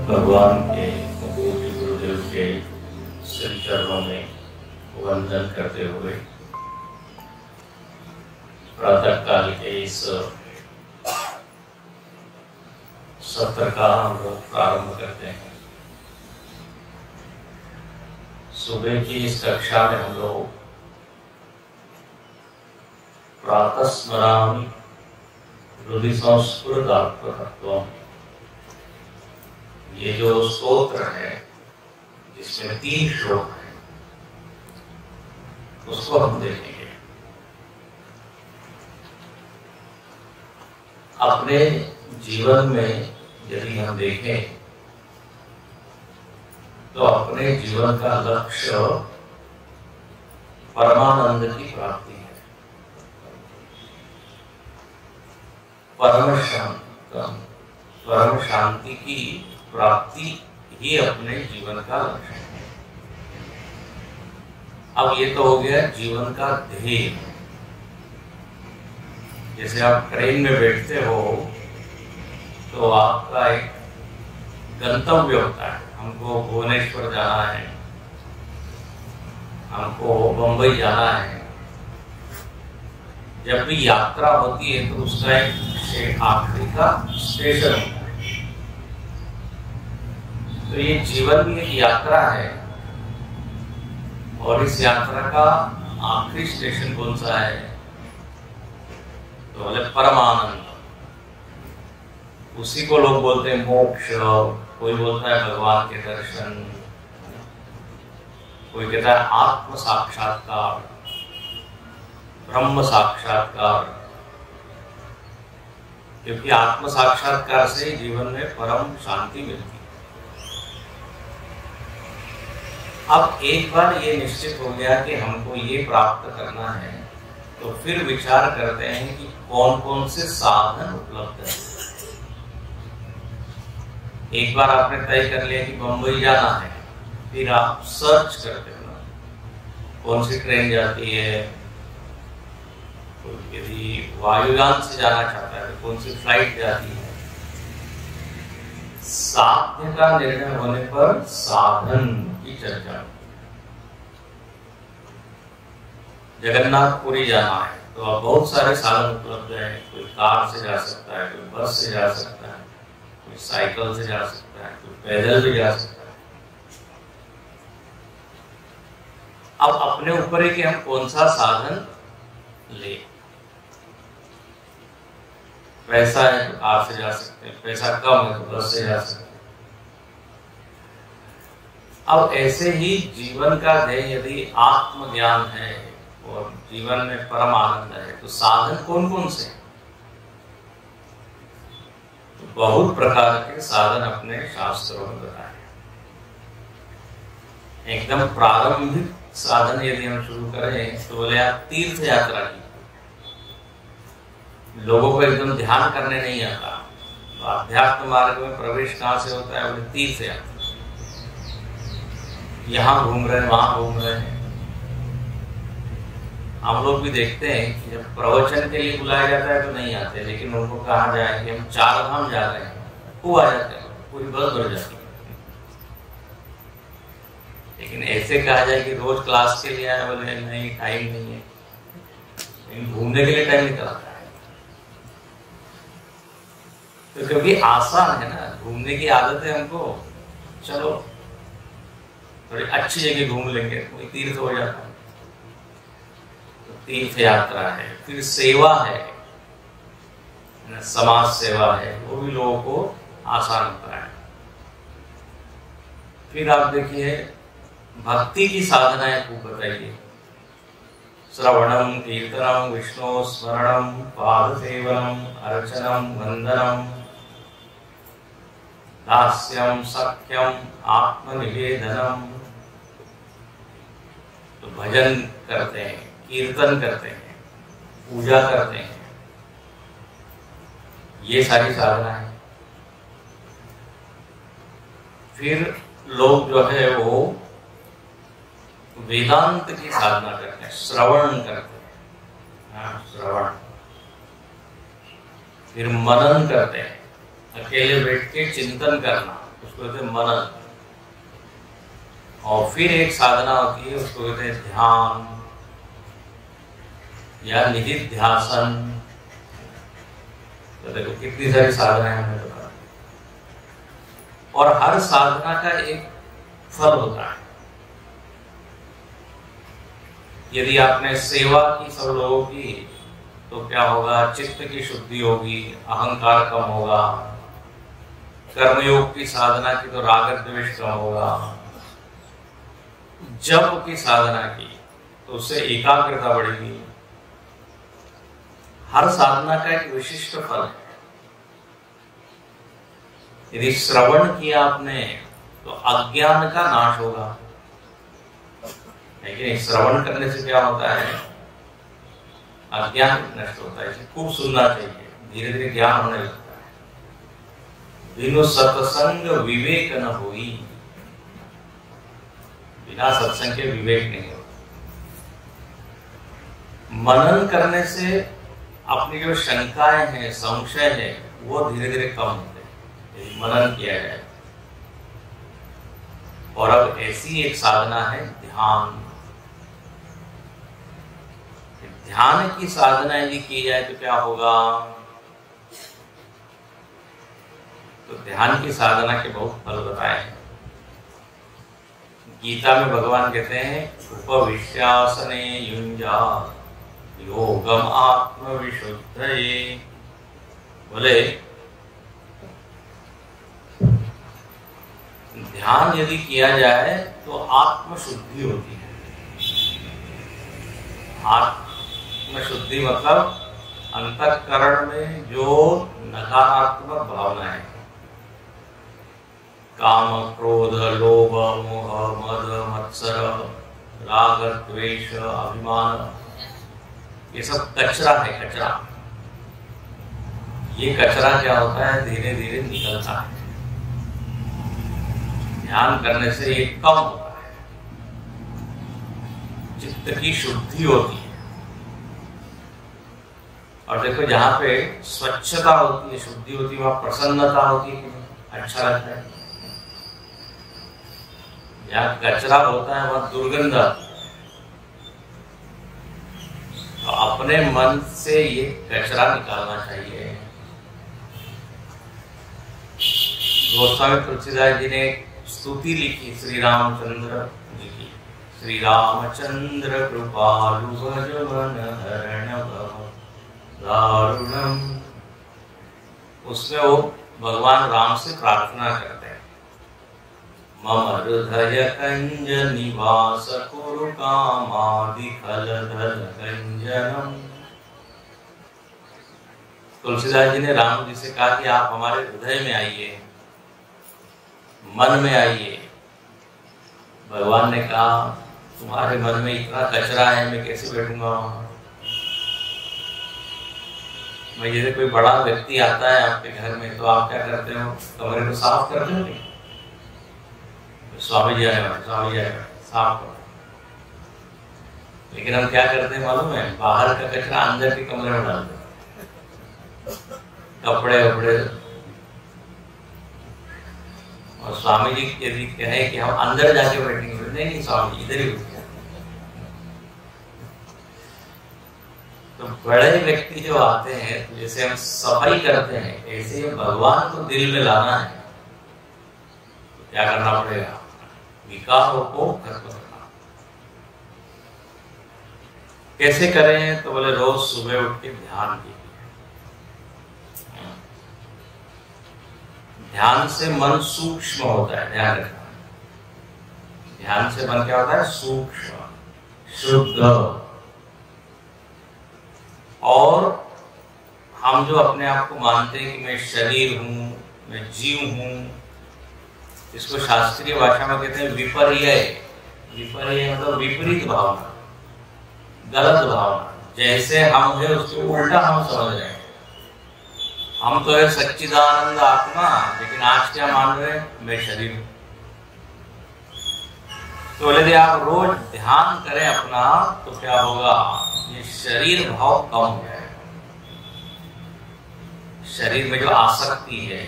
भगवान के पूज्य गुरुदेव के श्री चरणों में वंदन करते हुए प्रातः काल के इस सत्र का हम लोग प्रारंभ करते हैं। सुबह की इस कक्षा में हम लोग प्रातः स्मरामि हृदि संस्फुरदात्मतत्त्वम्, ये जो स्तोत्र है जिसमें 3 श्लोक हैं उसको हम देखेंगे। अपने जीवन में यदि हम देखें तो अपने जीवन का लक्ष्य परमानंद की प्राप्ति है, परम शांति की प्राप्ति ही अपने जीवन का लक्ष्य है। अब ये तो हो गया जीवन का ध्येय। जैसे आप ट्रेन में बैठते हो तो आपका एक गंतव्य होता है, हमको भुवनेश्वर जाना है, हमको बंबई जाना है। जब भी यात्रा होती है तो उसका एक आखिरी का स्टेशन होता है। तो ये जीवन भी एक यात्रा है और इस यात्रा का आखिरी स्टेशन कौन सा है? तो बोले परमानंद। उसी को लोग बोलते हैं मोक्ष, कोई बोलता है भगवान के दर्शन, कोई कहता है आत्म साक्षात्कार, ब्रह्म साक्षात्कार, क्योंकि आत्म साक्षात्कार से जीवन में परम शांति मिलती है। अब एक बार ये निश्चित हो गया कि हमको ये प्राप्त करना है तो फिर विचार करते हैं कि कौन कौन से साधन उपलब्ध है। एक बार आपने तय कर लिया कि बंबई जाना है, फिर आप सर्च करते हो कौन सी ट्रेन जाती है, यदि वायुयान से जाना चाहता है तो कौन सी फ्लाइट जाती है। साध्य का निर्णय होने पर साधन की चर्चा। जगन्नाथपुरी जाना है तो अब बहुत सारे साधन उपलब्ध हैं। कोई कार से जा सकता है, कोई बस से जा सकता है, कोई साइकिल से जा सकता है, कोई पैदल भी जा सकता है। अब अपने ऊपर है कि हम कौन सा साधन ले। पैसा है तो कार से जा सकते हैं, पैसा कम है तो बस से जा सकते हैं। अब ऐसे ही जीवन का ध्येय यदि आत्मज्ञान है और जीवन में परम आनंद है तो साधन कौन कौन से? तो बहुत प्रकार के साधन अपने शास्त्रों में बताए। एकदम प्रारंभिक साधन यदि हम शुरू करें तो बोले आप तीर्थ यात्रा की। लोगों को एकदम ध्यान करने नहीं आता तो अध्यात्म मार्ग में प्रवेश कहां से होता है? बोले तीर्थ यात्रा। यहाँ घूम रहे हैं, वहां घूम रहे हैं। हम लोग भी देखते हैं कि जब प्रवचन के लिए बुलाया जाता है तो नहीं आते, लेकिन उनको कहा जाए कि हम 4 धाम जा रहे हैं, वो आ जाते हैं, पूरी बस भर जाती है। लेकिन ऐसे कहा जाए कि रोज क्लास के लिए आए, बोले नहीं टाइम नहीं है, लेकिन घूमने के लिए टाइम निकलता है। तो क्योंकि आसान है ना, घूमने की आदत है हमको, चलो थोड़ी अच्छी जगह घूम लेंगे, कोई तीर्थ हो जाता है। तो तीर्थ यात्रा है। फिर सेवा है, समाज सेवा है, वो भी लोगों को आसान होता है। फिर आप देखिए भक्ति की साधनाएं खूब बताइए। श्रवणम कीर्तनम विष्णु स्मरणम पाद सेवनम अर्चनम वंदनम दास्यम सख्यम आत्मनिवेदनम। तो भजन करते हैं, कीर्तन करते हैं, पूजा करते हैं, ये सारी साधना है। फिर लोग जो है वो वेदांत की साधना करते हैं, श्रवण करते हैं, श्रवण। फिर मनन करते हैं, अकेले बैठ के चिंतन करना, उसको कहते हैं मनन। और फिर एक साधना होती है, उसको कहते हैं ध्यान या निधिध्यासन। तो देखो कितनी सारी साधनाएं हमें बता, और हर साधना का एक फल होता है। यदि आपने सेवा की सब लोगों की तो क्या होगा, चित्त की शुद्धि होगी, अहंकार कम होगा। कर्मयोग की साधना की तो राग द्वेष कम होगा। जप की साधना की तो उससे एकाग्रता बढ़ेगी। हर साधना का एक विशिष्ट फल है। यदि श्रवण किया आपने तो अज्ञान का नाश होगा। लेकिन श्रवण करने से क्या होता है, अज्ञान नष्ट होता है। इसे खूब सुनना चाहिए, धीरे धीरे ज्ञान होने लगता है। बिनु सत्संग विवेक न होई, बिना सत्संग के विवेक नहीं होता। मनन करने से अपनी जो शंकाएं हैं, संशय है, वो धीरे धीरे कम होते हैं यदि मनन किया जाए। और अब ऐसी एक साधना है ध्यान। ध्यान की साधना यदि की जाए तो क्या होगा, तो ध्यान की साधना के बहुत फल बताए हैं। गीता में भगवान कहते हैं उपविश्यासने युञ्जात योगम आत्मविशुद्धये। बोले ध्यान यदि किया जाए तो आत्मशुद्धि होती है। आत्मशुद्धि मतलब अंतःकरण में जो नकारात्मक भावना है, काम क्रोध लोभ मोह मद मत्सर राग द्वेष अभिमान, ये सब कचरा है। कचरा, ये कचरा क्या होता है, धीरे धीरे निकलता है। ध्यान करने से ये कम होता है, चित्त की शुद्धि होती है। और देखो जहां पे स्वच्छता होती है, शुद्धि होती है, वहां प्रसन्नता होती है, अच्छा लगता है। जहां कचरा होता है वहां दुर्गंध आती है। तो अपने मन से ये कचरा निकालना चाहिए। गोस्वामी तुलसीदास जी ने स्तुति लिखी श्री रामचंद्र जी की, श्री रामचंद्र कृपालु भज मन हरण भव दारुणम। उसमें वो भगवान राम से प्रार्थना करते हैं, मम हृदय कंज निवास कुरु कामादि खल धल कंजनम। तुलसीदास जी ने राम जी से कहा कि आप हमारे हृदय में आइए, मन में आइए। भगवान ने कहा तुम्हारे मन में इतना कचरा है, मैं कैसे बैठूंगा वहां। मैं जैसे कोई बड़ा व्यक्ति आता है आपके घर में तो आप क्या करते हो, कमरे को साफ करते हो नहीं? स्वामी जी आए, स्वामी जी आए, साफ करो। लेकिन हम क्या करते हैं मालूम है, बाहर का कचरा अंदर के कमरे में डालते हैं, कपड़े वपड़े। और स्वामी जी यदि कहे कि हम अंदर जाके बैठेंगे, नहीं स्वामी जी इधर ही बैठे। तो बड़े व्यक्ति जो आते हैं, जैसे हम सफाई करते हैं, ऐसे भगवान को दिल में लाना है तो क्या करना पड़ेगा, विकारों को खत्म करना। कैसे करें, तो बोले रोज सुबह उठ के ध्यान कीजिए। ध्यान से मन सूक्ष्म होता है, ध्यान रखना। ध्यान से मन क्या होता है, सूक्ष्म शुद्ध। और हम जो अपने आप को मानते हैं कि मैं शरीर हूं, मैं जीव हूं, इसको शास्त्रीय भाषा में कहते हैं विपर्य। विपर्य मतलब विपरीत भावना, गलत भावना। जैसे हम है उसके उल्टा हम समझ रहे हैं। हम तो है सच्चिदानंद आत्मा, लेकिन आज क्या मान रहे हैं, मैं शरीर हूं। तो यदि आप रोज ध्यान करें अपना, तो क्या होगा, ये शरीर भाव कम हो जाएगा। शरीर में जो आसक्ति है,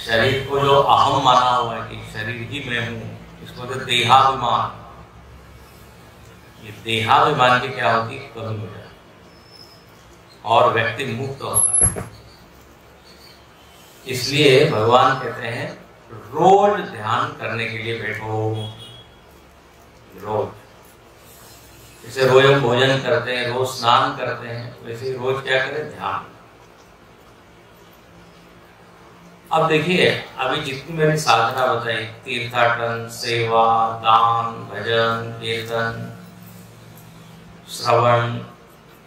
शरीर को जो अहम माना हुआ है कि शरीर ही मैं हूं, इसको तो देहाभिमान, ये देहाभिमान की क्या होती है, कमी हो जाती है और व्यक्ति मुक्त होता है। इसलिए भगवान कहते हैं रोज ध्यान करने के लिए बैठो, रोज। जैसे रोज हम भोजन करते हैं, रोज स्नान करते हैं, वैसे ही रोज क्या करें, ध्यान। अब देखिए, अभी जितनी मैंने साधना बताई, तीर्थाटन, सेवा, दान, भजन, कीर्तन, श्रवण,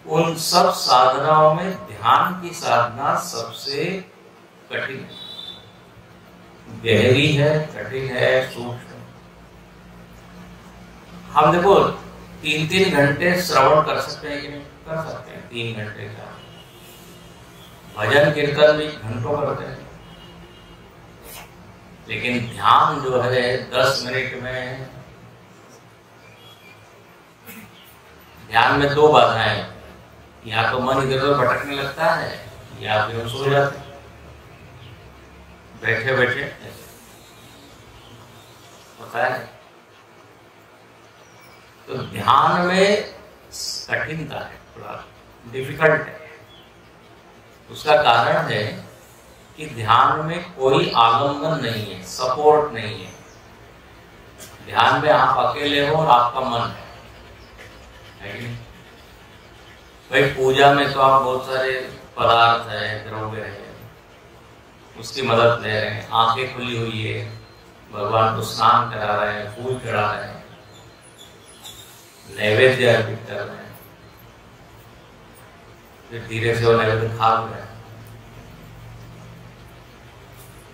उन सब साधनाओं में ध्यान की साधना सबसे कठिन है, गहरी है, कठिन है, सूक्ष्म। हम देखो 3-3 घंटे श्रवण कर सकते हैं कि नहीं, कर सकते हैं, 3 घंटे का। भजन कीर्तन भी घंटों करते हैं, लेकिन ध्यान जो है 10 मिनट में। ध्यान में 2 बाधाएं, या तो मन इधर उधर भटकने लगता है, या फिर हम सो जाते हैं बैठे बैठे, होता है। तो ध्यान में कठिनता है, थोड़ा डिफिकल्ट है। उसका कारण है कि ध्यान में कोई आलंबन नहीं है, सपोर्ट नहीं है। ध्यान में आप अकेले हो और आपका मन है कि नहीं? भाई पूजा में तो आप बहुत सारे पदार्थ है, द्रव्य है, उसकी मदद ले रहे हैं, आंखें खुली हुई है, भगवान को स्नान करा रहे हैं, फूल चढ़ा रहे हैं, नैवेद्य अर्पित कर रहे हैं, फिर धीरे से वो नैवेद्य खा रहे हैं।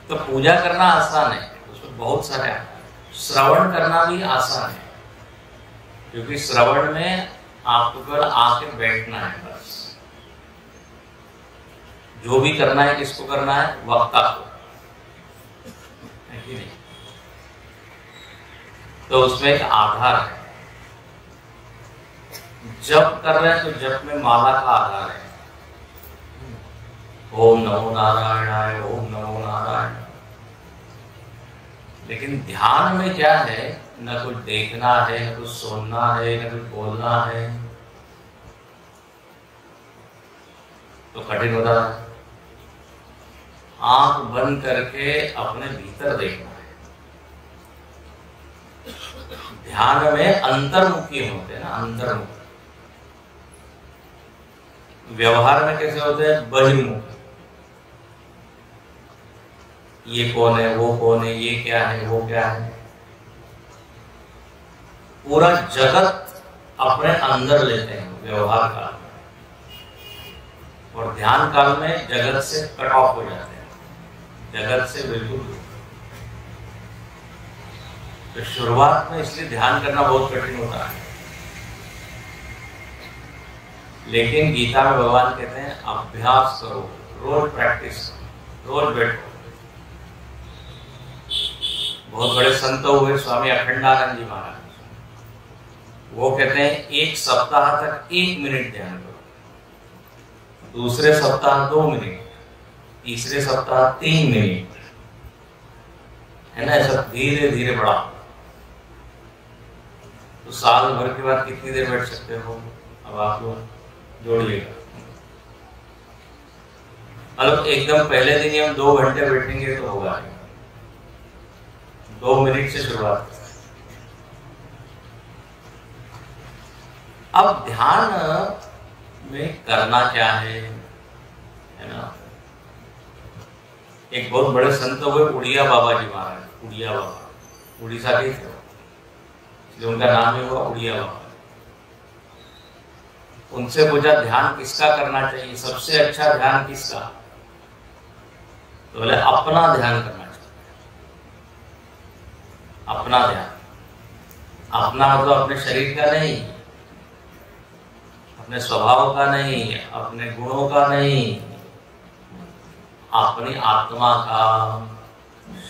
तो पूजा करना आसान है, उसमें बहुत सारे। श्रवण करना भी आसान है, क्योंकि श्रवण में आपको केवल आके बैठना है बस। जो भी करना है किसको करना है, वक्ता को, है कि नहीं? तो उसमें एक आधार है। जप कर रहे हैं तो जप में माला का आधार है, ओम नमो नारायणाय, ओम नमो नारायण। लेकिन ध्यान में क्या है, न कुछ देखना है, न कुछ सुनना है, न कुछ बोलना है, तो कठिन होता है। आंख बंद करके अपने भीतर देखना है। ध्यान में अंतर्मुखी होते हैं ना, अंतर्मुख। व्यवहार में कैसे होते हैं, बहिर्मुख। ये कौन है, वो कौन है, ये क्या है, वो क्या है। पूरा जगत अपने अंदर लेते हैं व्यवहार काल में, और ध्यान काल में जगत से कट ऑफ हो जाते हैं, जगत से बिल्कुल। तो शुरुआत में इसलिए ध्यान करना बहुत कठिन होता है, लेकिन गीता में भगवान कहते हैं अभ्यास करो, रोज प्रैक्टिस करो, रोज बैठो। बहुत बड़े संत हुए स्वामी अखंडानंद जी महाराज, वो कहते हैं 1 सप्ताह तक 1 मिनट ध्यान करो, दूसरे सप्ताह 2 मिनट, तीसरे सप्ताह 3 मिनट, है ना। ऐसा धीरे धीरे बढ़ा। तो साल भर के बाद कितनी देर बैठ सकते हो, अब आप लोग जोड़िएगा। मतलब एकदम पहले दिन ही हम 2 घंटे बैठेंगे तो होगा, 2 मिनट से शुरुआत। अब ध्यान में करना क्या है ना। एक बहुत बड़े संत हुए उड़िया बाबा जी महाराज, उड़िया बाबा, उड़ीसा के थे, जो उनका नाम ही हुआ उड़िया बाबा। उनसे पूछा ध्यान किसका करना चाहिए, सबसे अच्छा ध्यान किसका, तो बोले अपना ध्यान करना चाहिए। अपना ध्यान, अपना मतलब अपने शरीर का नहीं, अपने स्वभाव का नहीं, अपने गुणों का नहीं, अपनी आत्मा का,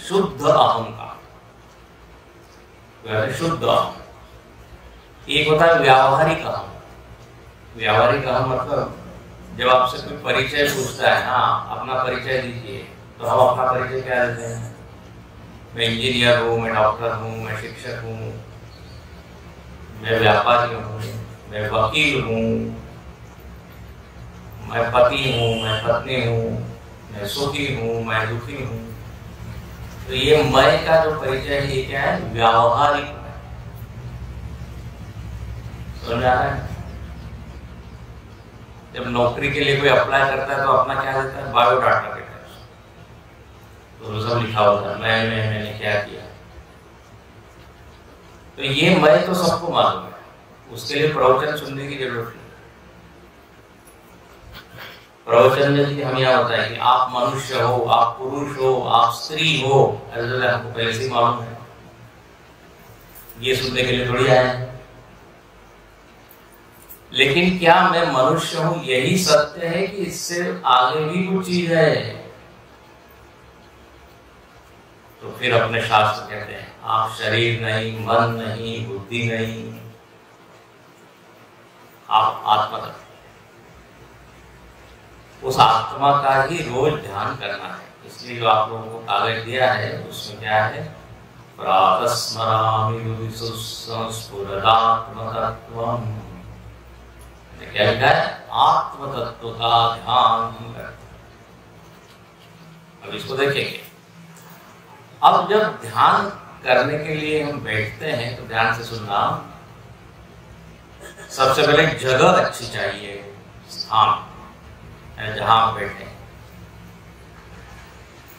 शुद्ध अहम का। शुद्ध अहम एक होता है व्यावहारिक अहम। व्यावहारिक अहम मतलब जब आपसे कोई परिचय पूछता है, हाँ अपना परिचय दीजिए, तो तो हम अपना परिचय क्या देते हैं? मैं इंजीनियर हूँ, मैं डॉक्टर हूँ, मैं शिक्षक हूँ, मैं व्यापारी हूँ, मैं वकील हूँ, मैं पति हूँ, मैं पत्नी हूँ, मैं सुखी हूँ, मैं दुखी हूँ। तो ये मैं का जो परिचय है ये क्या है? व्यावहारिक। समझ आ रहा है? जब नौकरी के लिए कोई अप्लाई करता है तो अपना क्या देता है? बायोडाटा देता है, तो सब लिखा होता है मैंने क्या किया। तो ये मैं तो सबको मालूम है, उसके लिए प्रवचन सुनने की जरूरत नहीं। प्रवचन में हम यहाँ होता है कि आप मनुष्य हो, आप पुरुष हो, आप स्त्री हो, ऐसा हमको पहले से मालूम है, ये सुनने के लिए थोड़ी आए हैं। लेकिन क्या मैं मनुष्य हूं यही सत्य है कि इससे आगे भी कुछ चीज है? तो फिर अपने शास्त्र कहते हैं आप शरीर नहीं, मन नहीं, बुद्धि नहीं, आप आत्मा तत्व। उस आत्मा का ही रोज ध्यान करना है। इसलिए जो आप लोगों को कागज दिया है उसमें क्या है? प्रातस्मरामि संस्फुरदात्मतत्वम्। क्या लिखा है? आत्म तत्व का ध्यान करते। अब इसको देखेंगे। अब जब ध्यान करने के लिए हम बैठते हैं तो ध्यान से सुनना, सबसे पहले जगह अच्छी चाहिए, स्थान जहां आप बैठे।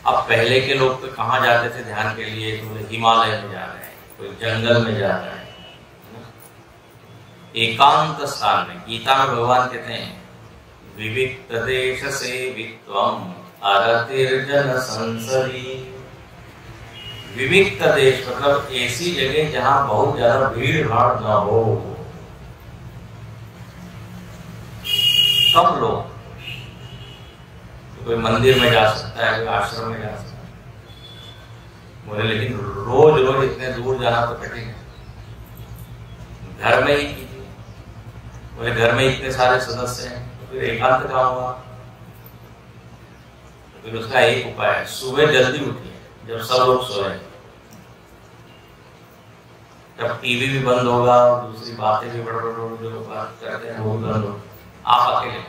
अब पहले के लोग तो कहाँ जाते थे ध्यान के लिए? तो हिमालय में जा रहे हैं, कोई जंगल में जा रहे हैं, एकांत स्थान में। गीता में भगवान कहते हैं विविक्त देश सेवित्वम् अरतिर्जन संसदि। विविक्त देश मतलब ऐसी जगह जहां बहुत ज्यादा भीड़ भाड़ न हो। सब लोग, कोई मंदिर में जा सकता है, कोई आश्रम में जा सकता है, बोले लेकिन रोज रोज इतने दूर जाना तो कठिन है, घर में ही कीजिए। बोले घर में इतने सारे सदस्य हैं तो फिर एकांत कहाँ होगा? तो फिर उसका एक उपाय है, सुबह जल्दी उठिए जब सब लोग सोए, जब टीवी भी बंद होगा और दूसरी बातें भी बड़ जो बात करते हैं वो बंद होगा, आप अकेले।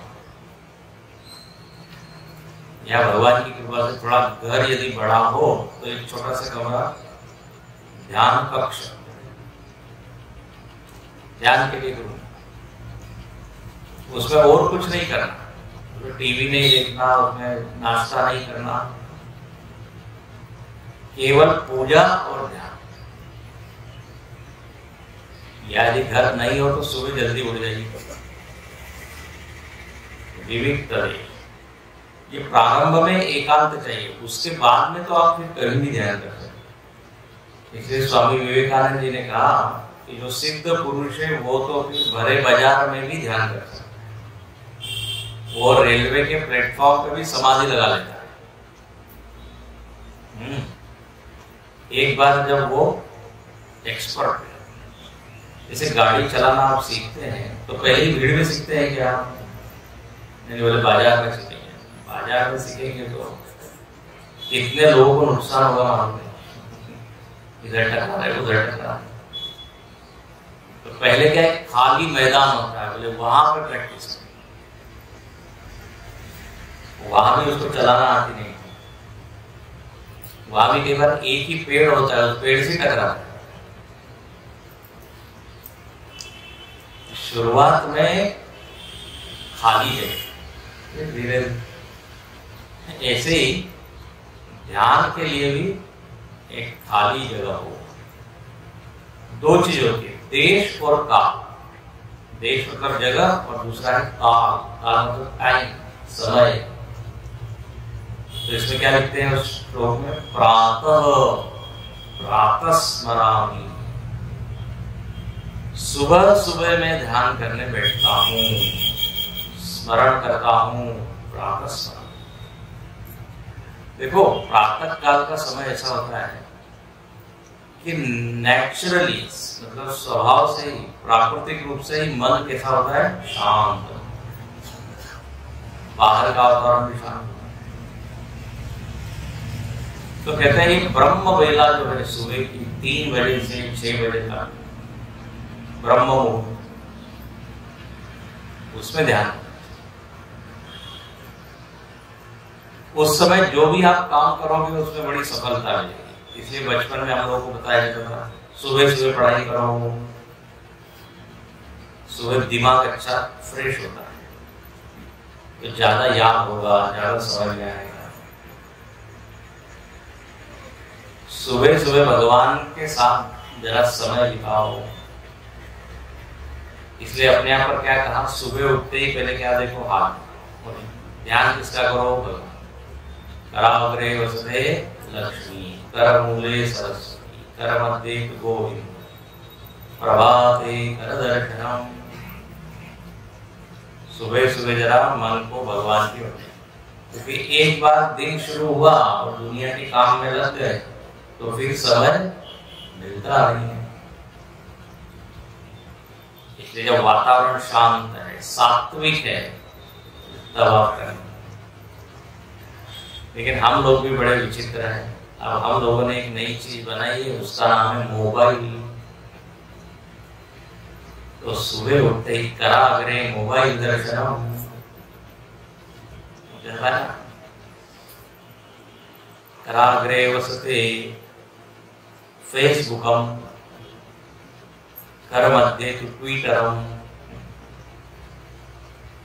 या भगवान की कृपा से थोड़ा घर यदि बड़ा हो तो एक छोटा सा कमरा, ध्यान कक्ष, ध्यान के लिए करूँ, उसमें और कुछ नहीं करना, टीवी नहीं देखना, उसमें नाश्ता नहीं करना, केवल पूजा और ध्यान। यदि घर नहीं हो तो सुबह जल्दी उठ जाइए। विविक्त देश, ये प्रारंभ में एकांत चाहिए, उसके बाद में तो आप फिर कहीं भी ध्यान कर सकते। इसलिए स्वामी विवेकानंद जी ने कहा कि जो सिद्ध पुरुष है वो तो फिर भरे बाजार में भी ध्यान कर सकते, वो रेलवे के प्लेटफॉर्म पे भी समाधि लगा लेता है। एक बार जब वो एक्सपर्ट, जैसे गाड़ी चलाना आप सीखते हैं तो पहले ही भीड़ में सीखते हैं क्या? नहीं, बोले बाजार में सीखेंगे। बाजार में सीखेंगे तो कितने लोगों को नुकसान होगा मालूम है, इधर टकरा रहे उधर टकरा रहे। तो पहले क्या है, खाली मैदान होता है, बोले वहां पर प्रैक्टिस, वहां भी उसको चलाना आती नहीं, वहां भी कई बार एक ही पेड़ होता है, उस पेड़ से टकराता है। शुरुआत में खाली है, धीरे ऐसे ही ध्यान के लिए भी एक खाली जगह हो। दो चीज होती है, देश और काल। देश मतलब जगह और दूसरा है काल। काल मतलब टाइम, समय। तो इसमें क्या लिखते हैं उस श्लोक में? प्रातः स्मरामि। सुबह सुबह मैं ध्यान करने बैठता हूँ, स्मरण करता हूँ, प्रातः स्मरण। देखो प्रातः काल का समय ऐसा होता है कि नेचुरली मतलब स्वभाव से ही, प्राकृतिक रूप से ही मन कैसा होता है? शांत। बाहर का वातावरण भी शांत। तो कहते हैं ये ब्रह्म वेला जो है सुबह की 3 बजे से 6 बजे तक ब्रह्म मुहूर्त, उसमें ध्यान, उस समय जो भी आप काम करोगे उसमें बड़ी सफलता मिलेगी। इसलिए बचपन में हम लोगों को बताया जाता था सुबह सुबह पढ़ाई करो, सुबह दिमाग अच्छा फ्रेश होता है तो ज्यादा याद होगा, ज्यादा समझ में आएगा। सुबह सुबह भगवान के साथ जरा समय बिताओ। इसलिए अपने आप पर क्या कहा, सुबह उठते ही पहले क्या देखो, हाथ, ध्यान किसका करो, भगवान। कराग्रे वसते लक्ष्मी, करमूले सरस्वती, करमध्ये गोविंद, प्रभाते करदर्शनम। सुबह सुबह जरा मन को भगवान की ओर, क्योंकि एक बार दिन शुरू हुआ और दुनिया के काम में लग गए तो फिर समय मिलता नहीं है। इसलिए जब वातावरण शांत है, सात्विक है, तब आप करें। लेकिन हम लोग भी बड़े विचित्र हैं। अब हम लोगों ने एक नई चीज बनाई है, उसका नाम है मोबाइल। तो सुबह उठते ही कराग्रे मोबाइल दर्शनम, कराग्रे वसते फेसबुकम, करमध्ये तो ट्विटरम,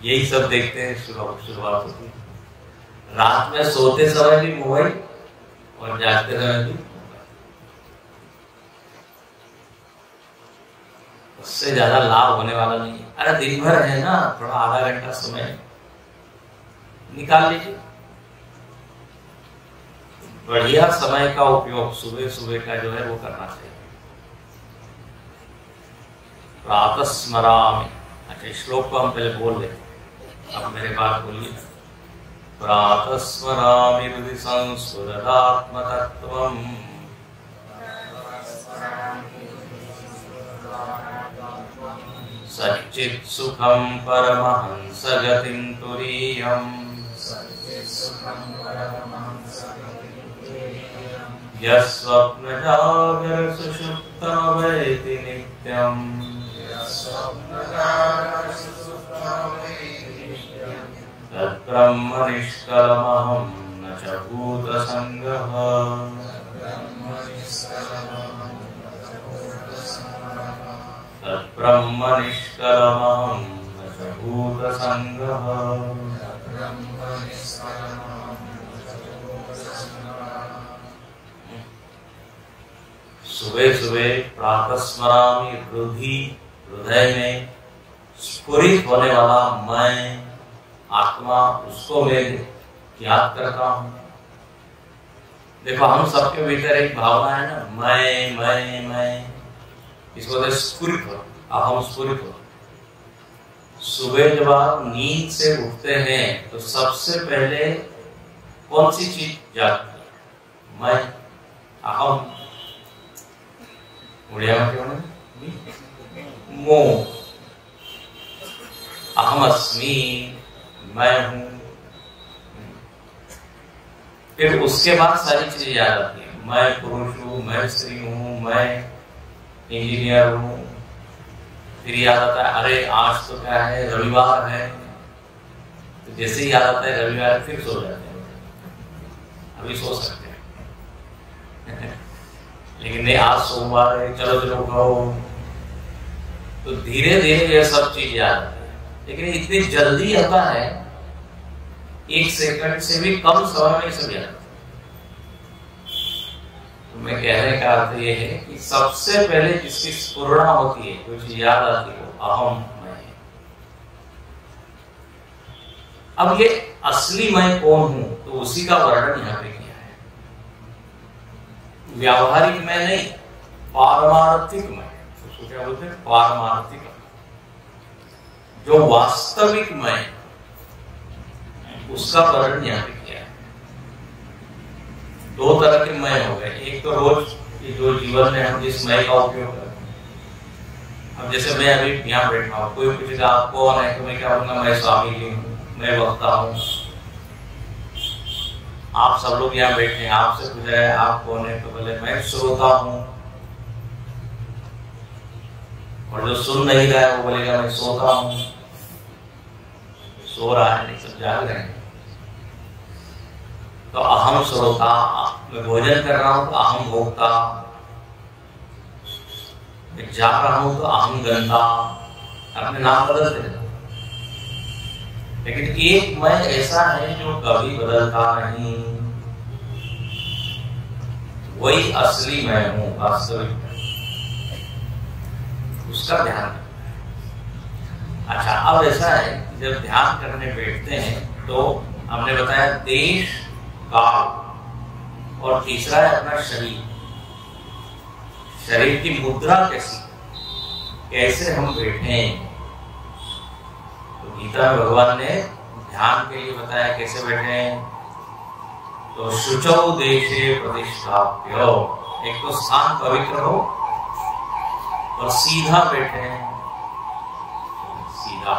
यही सब देखते हैं। शुरुआत होती है रात में, सोते समय भी मोबाइल और जागते समय भी। उससे ज्यादा लाभ होने वाला नहीं। अरे दिन भर है ना, थोड़ा आधा घंटा समय निकाल लीजिए। बढ़िया समय का उपयोग सुबह सुबह का जो है वो करना चाहिए। प्रातः स्मरामि, अच्छा श्लोक को हम पहले बोल लेते, अब मेरे बात बोलिए। प्रातः स्मरामि हृदि संस्फुरदात्मतत्त्वम्, सच्चित् सुखं परमहंस गतिं तुरीयम्, यस्वप्नजागर सुषुप्तमवैति नित्यम्, तद्ब्रह्म निष्कलमहं न च भूतसङ्गः, तद्ब्रह्म निष्कलमहं न च भूतसङ्गः। सुबह सुबह प्रातः स्मरामि, हृदय में स्फुरित होने वाला मैं आत्मा, उसको मैं याद करता हूं। देखो हम सबके भीतर एक भावना है ना, मैं, इसको स्फुरित हो, अहम स्फुरित हो। सुबह जब आप नींद से उठते हैं तो सबसे पहले कौन सी चीज जागती है? मैं, अहम, उड़िया में क्यों नहीं, मो, अहमस्मी, मैं हूं। फिर उसके बाद सारी चीजें याद आती है। मैं पुरुष हूं, मैं स्त्री हूं, मैं इंजीनियर हूं। फिर याद आता है अरे आज तो क्या है, रविवार है। तो जैसे ही याद आता है रविवार, फिर सो जाते हैं। अभी सो सकते हैं लेकिन नहीं, आज सोमवार है, चलो चलो खाओ। तो धीरे धीरे ये सब चीज याद आती है। लेकिन इतनी जल्दी आता है, 1 सेकंड से भी कम समय में सब याद। तो मैं कहने का अर्थ ये है कि सबसे पहले जिसकी स्फुरणा होती है, कुछ याद आती है, अहम मैं। अब ये असली मैं कौन हूं, तो उसी का वर्णन यहाँ पे किया है। व्यावहारिक मैं नहीं, पारमार्थिक मैं। उसको क्या बोलते हैं? पारमार्थिक। जो वास्तविक मैं, उसका वर्णन यहाँ पे किया है। 2 तरह के मैं हो गए। एक तो रोज जो जीवन में हम जिस मैं का उपयोग करते हैं। अब जैसे मैं अभी यहाँ बैठा हूँ, कोई पूछेगा आप कौन है, तो मैं क्या बोलूंगा, मैं स्वामी जी हूँ, मैं वक्ता हूँ। आप सब लोग यहाँ बैठे हैं, आपसे पूछा है आप कौन है, तो बोले मैं श्रोता हूँ। और जो सुन नहीं रहा है वो बोलेगा मैं सोता हूँ। सो रहा है नहीं, सब जाग रहे हैं। तो अहम श्रोता, मैं भोजन कर रहा हूं तो अहम भोक्ता, मैं जा रहा हूं तो अहम गंता, अपने नाम बदलते रहते। लेकिन एक मैं ऐसा है जो कभी बदलता नहीं, वही असली मैं हूं, वास्तविक, उसका ध्यान। अच्छा, अब ऐसा है जब ध्यान करने बैठते हैं तो हमने बताया देश, काल और तीसरा है अपना शरीर। शरीर की मुद्रा कैसे हम बैठे। तो गीता में भगवान ने ध्यान के लिए बताया कैसे बैठे। तो शुचौ देशे प्रतिष्ठाप्य, एक तो स्थान पवित्र हो और सीधा बैठे, सीधा।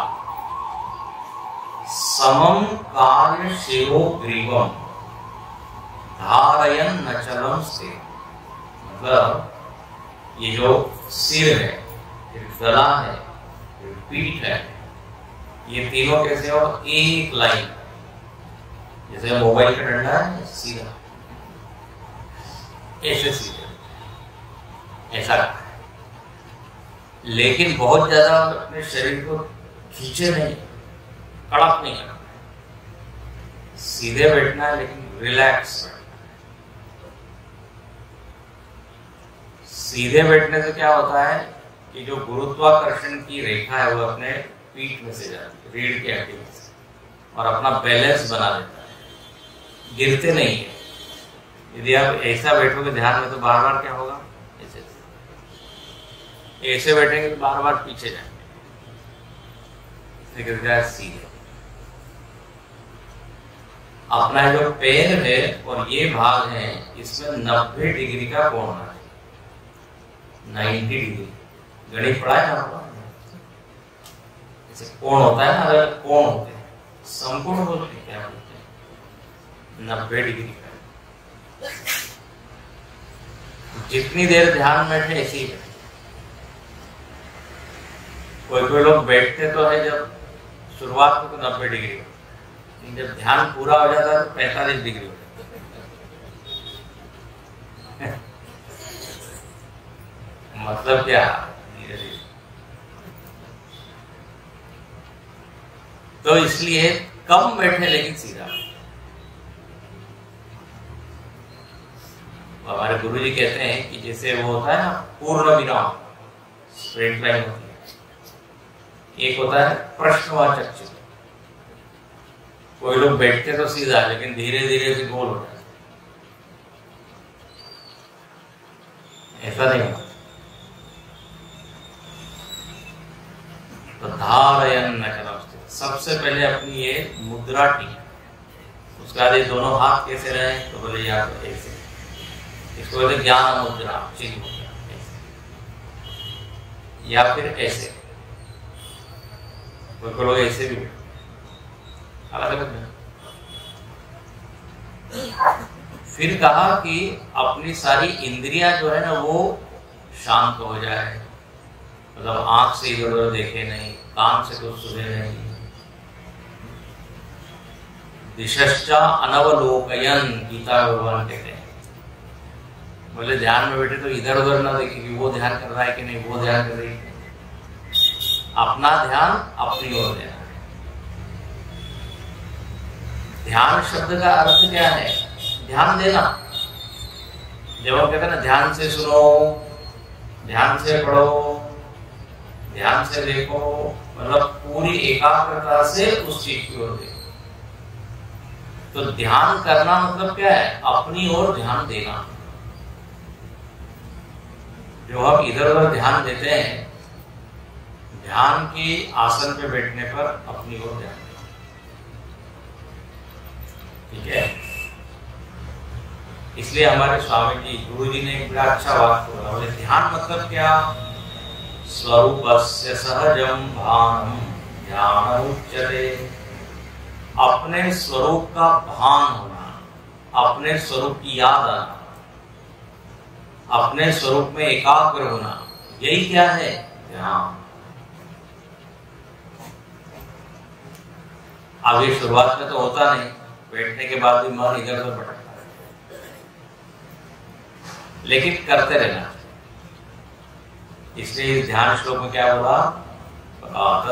समम कार्य शिरो ग्रीवम धारयन नचलम से, मतलब ये जो सिर है, गला है, पीठ है, ये तीनों कैसे हो, एक लाइन, जैसे मोबाइल का डंडा है सीधा, ऐसे सीधा, ऐसा। लेकिन बहुत ज्यादा अपने शरीर को खींचे नहीं, कड़क नहीं करना, सीधे बैठना है लेकिन रिलैक्स बैठना। सीधे बैठने से क्या होता है कि जो गुरुत्वाकर्षण की रेखा है वो अपने पीठ में से जाती है, रीढ़ के हड्डी में से, और अपना बैलेंस बना देता है, गिरते नहीं है। यदि आप ऐसा बैठोगे ध्यान में तो बार बार क्या होगा, ऐसे बैठेंगे तो बार बार पीछे जाएंगे, सीधे। अपना जो पैर है और ये भाग है, इसमें 90 डिग्री का कोण होना है, 90 डिग्री। गणित पढ़ा है ना, जैसे कोण होता है ना, अलग कोण होते हैं, समकोण बोलते हैं, क्या बोलते हैं, 90 डिग्री का। जितनी देर ध्यान बैठे ऐसे ही बैठे। कोई लोग बैठते तो है जब शुरुआत में तो 90 डिग्री हो, जब ध्यान पूरा हो जाता है तो 45 डिग्री हो जाता है। मतलब क्या, धीरे धीरे। तो इसलिए कम बैठे लेकिन सीधा। हमारे गुरुजी कहते हैं कि जैसे वो होता है ना पूर्ण विराम, स्ट्रेट लाइन होती है, एक होता है प्रश्नवाचक चिन्ह। कोई लोग बैठते तो सीधा लेकिन धीरे धीरे से गोल हो जाता है, ऐसा नहीं होता। तो धारयन नचलम, सबसे पहले अपनी ये मुद्रा ठीक, उसके बाद ये दोनों हाथ कैसे रहे, तो बोले या तो ऐसे, इसको बोले ज्ञान मुद्रा, चिन्ह मुद्रा, या फिर ऐसे। कोई लोग ऐसे भी अलग अलग। फिर कहा कि अपनी सारी इंद्रियां जो है ना वो शांत हो जाए, मतलब आंख से इधर उधर देखे नहीं, कान से कुछ सुने नहीं, दिशश्चा अनवलोकयन, गीता भगवान कहते हैं। बोले ध्यान में बैठे तो इधर उधर ना देखे कि वो ध्यान कर रहा है कि नहीं, वो ध्यान कर रही है, अपना ध्यान अपनी ओर देना। ध्यान शब्द का अर्थ क्या है, ध्यान देना। जब हम कहते हैं ना ध्यान से सुनो, ध्यान से पढ़ो, ध्यान से देखो, मतलब पूरी एकाग्रता से उस चीज की ओर देखो। तो ध्यान करना मतलब क्या है, अपनी ओर ध्यान देना। जो हम इधर उधर ध्यान देते हैं, ध्यान के आसन पे बैठने पर अपनी ओर ध्यान देना, ठीक है। इसलिए हमारे स्वामी जी, गुरु जी ने एक बड़ा अच्छा वाक्य बोला, बोले ध्यान मतलब क्या, स्वरूपस्य सहजम भानम ध्यान उच्यते, अपने स्वरूप का भान होना, अपने स्वरूप की याद आना, अपने स्वरूप में एकाग्र होना, यही क्या है? ध्यान। अब ये शुरुआत में तो होता नहीं, बैठने के बाद भी मन इधर उधर भटकता है, लेकिन करते रहना। इसलिए इस ध्यान श्लोक में क्या बोला?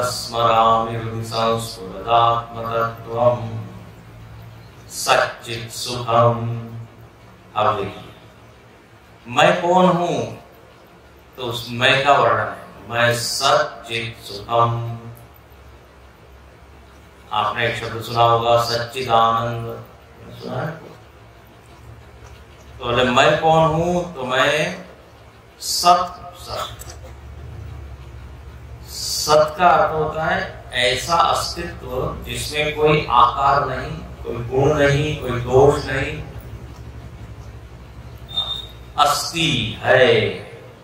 स्मरामि हृदि संस्फुरदात्मतत्त्वम् सच्चित् सुखम। अब देखिए, मैं कौन हूं? तो उस मैं का वर्णन है, मैं सच्चित् सुखम। आपने एक शब्द सुना होगा, सच्चिदानंद, सुना है? तो बोले मैं कौन हूं? तो मैं सत का अर्थ होता है ऐसा अस्तित्व जिसमें कोई आकार नहीं, कोई गुण नहीं, कोई दोष नहीं। अस्ति है,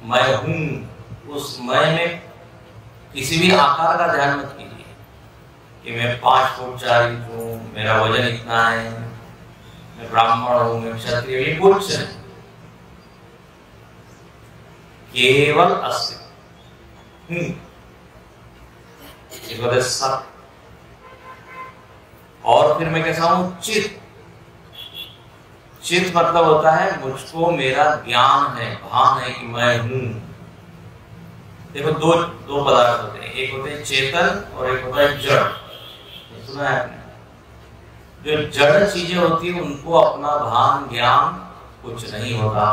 मैं हूं। उस मैं में किसी भी आकार का ध्यान मत कीजिए कि मैं 5 फुट 4 इंच हूं, मेरा वजन इतना है, मैं ब्राह्मण हूं, मैं क्षत्रिय, ये कुछ नहीं, केवल अस्तित्व। सत। और फिर मैं कैसा हूं? चित। चित मतलब होता है मुझको मेरा ज्ञान है, भान है कि मैं हूं। देखो दो पदार्थ होते हैं, एक होते हैं चेतन और एक होता है जड़। सुना है आपने? जो जड़ चीजें होती है उनको अपना भान ज्ञान कुछ नहीं होता।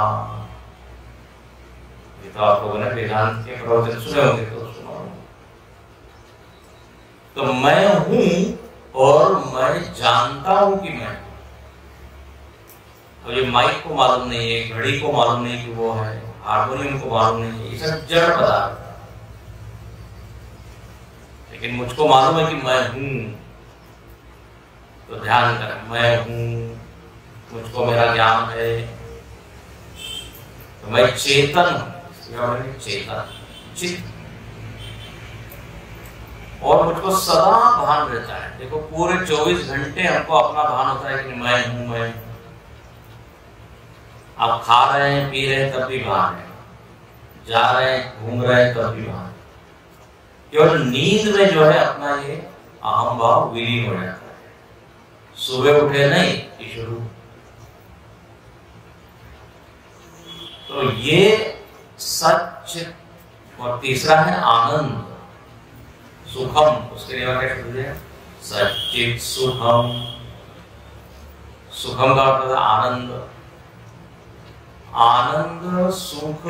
ये तो आप लोगों ने वेदांत के प्रवचन सुने होंगे, तो तो मैं हूं और मैं जानता हूं कि मैं। तो ये माइक को मालूम नहीं है, घड़ी को मालूम नहीं कि वो है, हारमोनियम को मालूम नहीं है, ये सब जड़ पदार्थ है। लेकिन मुझको मालूम है कि मैं हूं। तो ध्यान कर, मैं हूं, मुझको मेरा ज्ञान है, तो मैं चेतन हूं। चेतन चित्त, और मुझको सदा भान रहता है। देखो पूरे 24 घंटे हमको अपना भान होता है कि मैं हूं, मैं। आप खा रहे हैं, पी रहे हैं, तब भी भान है, जा रहे हैं, घूम रहे हैं, तब भी भान। केवल नींद में जो है अपना ये अहम भाव विलीन हो जाता है। सुबह उठे नहीं कि शुरू। तो ये सच। और तीसरा है आनंद, सुखम। उसके लिए क्या शब्द है? सच्चित सुखम। सुखम का मतलब आनंद। आनंद, सुख,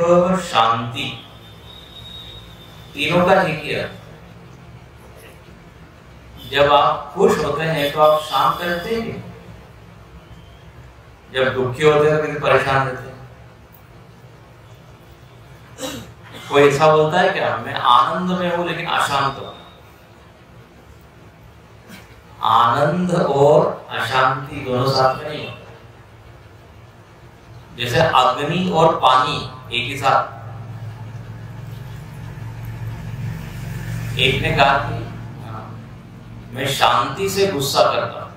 शांति, तीनों का एक ही अर्थ। जब आप खुश होते हैं तो आप शांत रहते हैं, जब दुखी होते हैं तो कितने परेशान रहते हैं। कोई ऐसा बोलता है क्या, मैं आनंद में हूं लेकिन अशांत हूं? आनंद और अशांति दोनों साथ में नहीं होते। जैसे अग्नि और पानी एक ही साथ। एक ने कहा कि मैं शांति से गुस्सा करता हूं,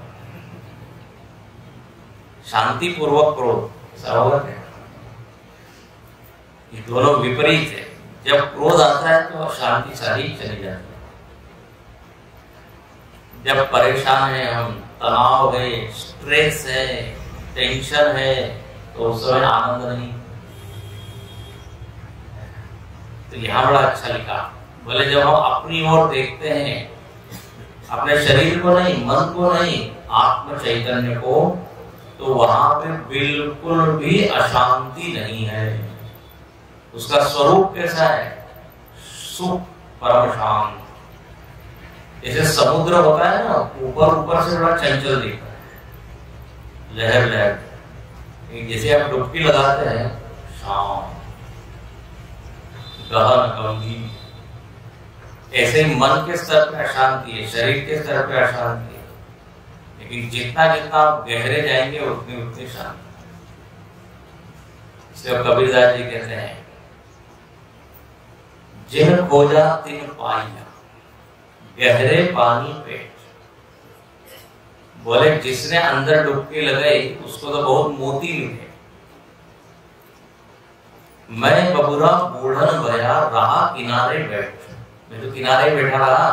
शांति पूर्वक क्रोध, ऐसा होगा क्या? ये दोनों विपरीत है। जब क्रोध आता है तो शांति सारी चली जाती है। जब परेशान है हम, तनाव है, स्ट्रेस है, टेंशन है, तो उस समय आनंद नहीं। तो यहाँ बड़ा अच्छा लिखा, बोले जब हम अपनी ओर देखते हैं, अपने शरीर को नहीं, मन को नहीं, आत्म चैतन्य को, तो वहां पे बिल्कुल भी अशांति नहीं है। उसका स्वरूप कैसा है? सुख, परम शांत। जैसे समुद्र होता है ना, ऊपर ऊपर से बड़ा चंचल दिखता है, लहर लहर। जैसे आप डुबकी लगाते हैं, शांत, गहन, गंभीर। ऐसे ही मन के स्तर पे अशांति है, शरीर के स्तर पे अशांति है, लेकिन जितना जितना आप गहरे जाएंगे उतनी उतनी शांति। इसलिए कबीरदास जी कहते हैं, जिन खोजा तिन पाइया, गहरे पानी पेट, बोले जिसने अंदर डुबकी लगाई उसको तो बहुत मोती मिले। मैं बबुरा बूढ़न भया रहा किनारे बैठ, मैं तो किनारे बैठा रहा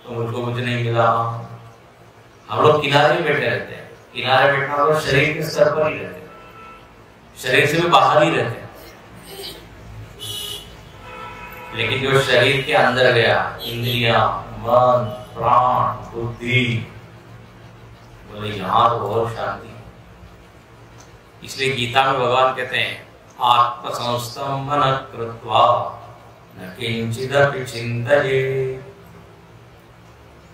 तो मुझको कुछ नहीं मिला। हम लोग किनारे बैठे रहते हैं, किनारे बैठना तो शरीर के स्तर पर ही रहते हैं, शरीर से भी बाहर ही रहते हैं। लेकिन जो शरीर के अंदर गया, इंद्रियां, मन, प्राण, बुद्धि, बोले यहां तो बहुत शांति है। इसलिए गीता में भगवान कहते हैं आत्मसंस्थम मन कृत्वा न किंचिदपि चिंतयेत्।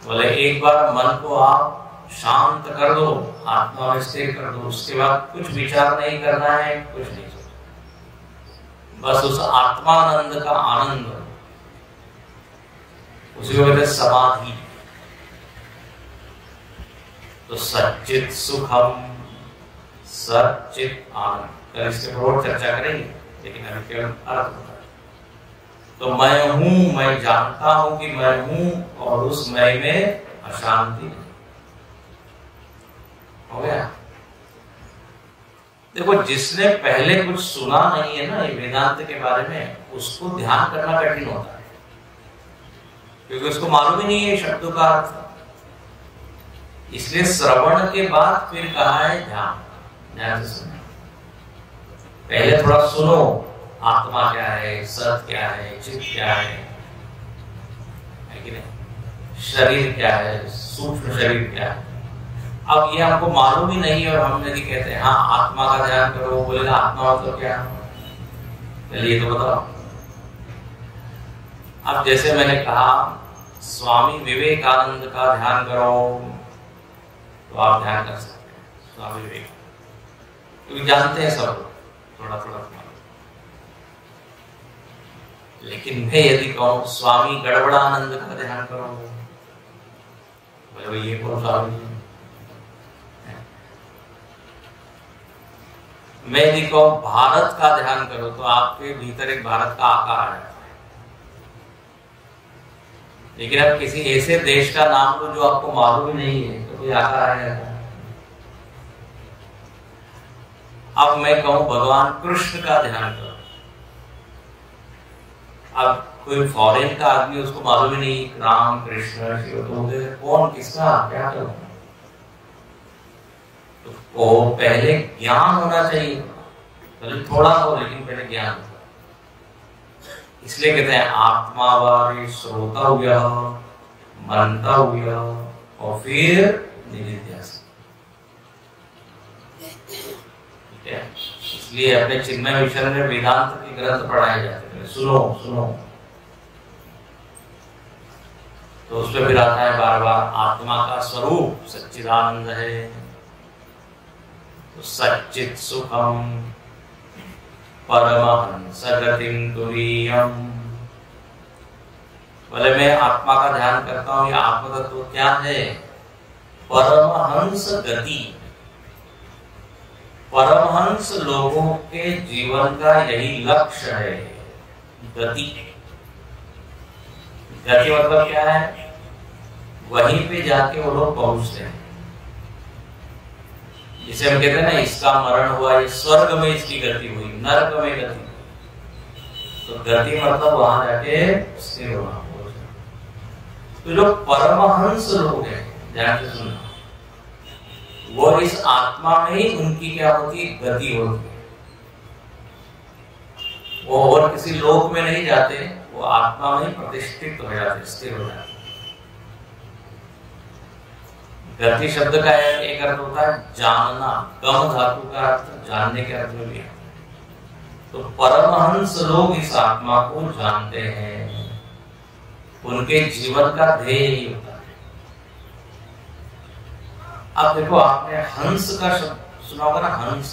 बोले एक बार मन को आप शांत कर दो, आत्मा में स्थिर कर दो, उसके बाद कुछ विचार नहीं करना है, कुछ नहीं सोचना, बस उस आत्मानंद का आनंद, उसी को कहते समाधि। तो सच्चित सुखम, सच्चित आनंद, कल इसके ऊपर और चर्चा करेंगे, लेकिन अभी केवल अर्थ होता है। तो मैं हूं, मैं जानता हूं कि मैं हूं, और उस मैं में अशांति नहीं। हो गया। देखो जिसने पहले कुछ सुना नहीं है ना ये वेदांत के बारे में, उसको ध्यान करना कठिन होता है, क्योंकि उसको मालूम ही नहीं है शब्दों का अर्थ। इसलिए श्रवण के बाद फिर कहा है ध्यान, ध्यान से सुनो। पहले थोड़ा सुनो, आत्मा क्या है, सत क्या है, चित्त क्या है कि नहीं, शरीर क्या है, सूक्ष्म शरीर क्या है। अब ये हमको मालूम ही नहीं है और हम यदि कहते हैं हाँ आत्मा का ध्यान करो, बोलेगा आत्मा तो क्या, पहले ये तो बताओ। अब जैसे मैंने कहा स्वामी विवेकानंद का ध्यान करो, तो आप ध्यान कर सकते हैं स्वामी विवेकानंद, क्योंकि जानते हैं सब थोड़ा थोड़ा। लेकिन मैं यदि कहूं स्वामी गड़बड़ानंद का ध्यान करो, बोले ये कौन स्वामी। मैं यदि कहूं भारत का ध्यान करो, तो आपके भीतर एक भारत का आकार आ जाता है। लेकिन अब किसी ऐसे देश का नाम लो जो आपको मालूम ही नहीं है, तो कोई आकार आएगा। अब मैं कहूं भगवान कृष्ण का ध्यान करो, अब कोई फॉरेन का आदमी उसको मालूम ही नहीं राम कृष्ण शिव, तो कौन किसका क्या करो। तो पहले ज्ञान होना चाहिए, पहले थोड़ा हो लेकिन पहले ज्ञान हो। इसलिए कहते हैं आत्मा वारे श्रोता हुआ, मनता हुआ, और फिर निधिध्यास। ठीक है, इसलिए अपने चिन्मय मिशन में वेदांत के ग्रंथ पढ़ाए जाते हैं। सुनो सुनो, तो उसमें फिर आता है बार बार आत्मा का स्वरूप सच्चिदानंद है, तो सच्चित सुखम परमहंस गतिम तुरीयम। बोले मैं आत्मा का ध्यान करता हूं, ये आत्मा तत्व क्या है, परमहंस गति। परमहंस लोगों के जीवन का यही लक्ष्य है, गति। गति मतलब क्या है, वहीं पे जाके वो लोग पहुंचते हैं। जिसे हम कहते हैं ना इसका मरण हुआ, ये स्वर्ग में इसकी गति हुई, नरक में गति। तो गति मतलब वहां जाके स्थिर होना। तो जो परमहंस लोग हैं, ध्यान से सुनना, वो इस आत्मा में ही उनकी क्या होती है, गति होती है। वो और किसी लोक में नहीं जाते, वो आत्मा में प्रतिष्ठित हो जाते, स्थिर हो जाते। गति शब्द का एक अर्थ होता है जानना, गम धातु का अर्थ जानने के अर्थ में भी है। तो परमहंस लोग इस आत्मा को जानते हैं, उनके जीवन का ध्येय यही होता है। अब देखो आपने हंस का शब्द सुना होगा ना, हंस,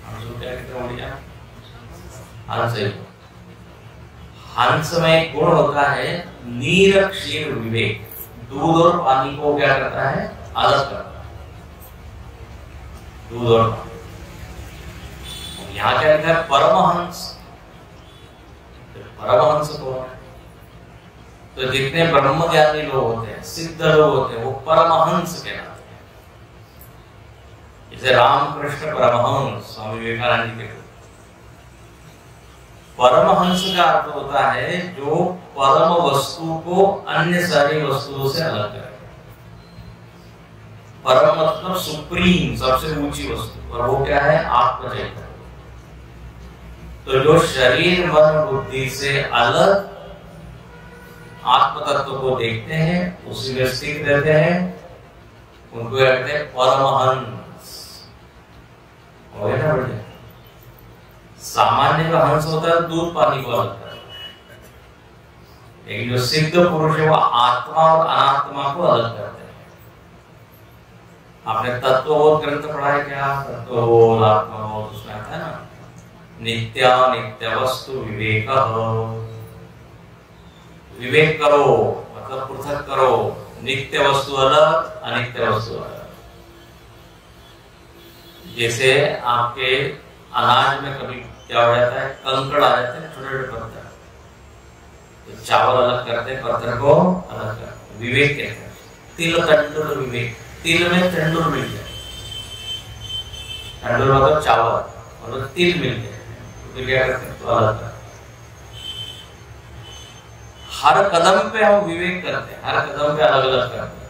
हंस क्या कहते हैं, हंस। हंस में एक गुण होता है नीर क्षीर विवेक, दूध और पानी को क्या करता है, अलग करता है, दूध और पानी। यहाँ क्या लिखा है, परमहंस। परमहंस कौन है, तो जितने ब्रह्म ज्ञानी लोग होते हैं, सिद्ध लोग होते हैं, वो परमहंस कहलाते हैं। जैसे रामकृष्ण परमहंस स्वामी विवेकानंद के परमहंस का अर्थ होता है जो परम वस्तु को अन्य सारी वस्तुओं से अलग करे। परम मतलब सुप्रीम, सबसे ऊंची वस्तु, और वो क्या है? आत्म चैतन्य। तो जो शरीर मन बुद्धि से अलग आत्म तत्व को देखते हैं, उसी में स्थित रहते हैं, उनको कहते हैं परमहंस। हो गया ना बढ़िया? सामान्य जो हंस होता है दूध पानी को अलग करता है, लेकिन जो सिद्ध पुरुष है वो आत्मा और अनात्मा को अलग करते हैं। आपने तत्वबोध ग्रंथ पढ़ा है क्या? तत्वबोध, आत्मबोध, उसमें आता है ना नित्या नित्य वस्तु विवेक। विवेक करो मतलब पृथक करो, नित्य वस्तु अलग, अनित्य वस्तु अलग। जैसे आपके अनाज में कभी क्या हो जाता है? कंकड़ आ जाते हैं, छोटे छोटे पत्थर, तो चावल अलग करते हैं, पत्थर को अलग करते हैं, विवेक कहते हैं। तिल तंडुल विवेक, तिल में तंडुल मिल जाए, तंडुल मतलब चावल, और तिल मिल जाए तो क्या करते हैं? तो अलग करते हैं। हर कदम पे हम विवेक करते हैं, हर कदम पे अलग अलग करते हैं।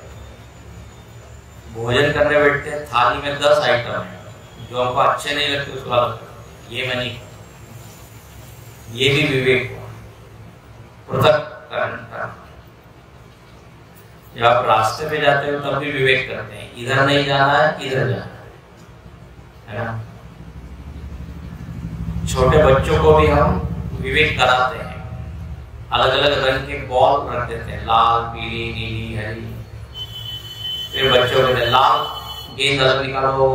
भोजन करने बैठते हैं, थाली में 10 आइटम है, जो हमको अच्छे नहीं लगते उसको अलग करते हैं, ये मैं नहीं, ये भी विवेक हुआ, पृथक करना। जब आप रास्ते पे जाते हो तब भी विवेक करते हैं, इधर नहीं जाना है, इधर जाना है ना। छोटे बच्चों को भी हम विवेक कराते हैं, अलग अलग रंग के बॉल रख देते हैं, लाल, पीली, नीली, हरी। फिर बच्चों के लाल गेंद अलग निकालो,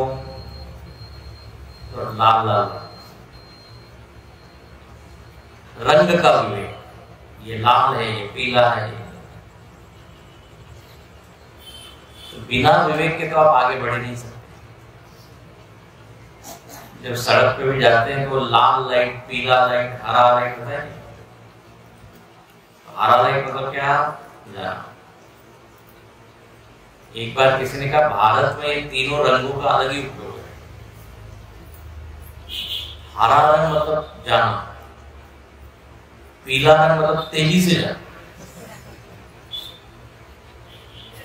तो लाल लाल रंग का विवेक, ये लाल है, ये पीला है। तो बिना विवेक के तो आप आगे बढ़ नहीं सकते। जब सड़क पे भी जाते हैं तो लाल लाइट, पीला लाइट, हरा लाइट होता है। हरा लाइट मतलब क्या? जाना। एक बार किसी ने कहा भारत में इन तीनों रंगों का अलग ही उपयोग है। हरा रंग मतलब जाना, पीला रंग मतलब तेजी से जाना,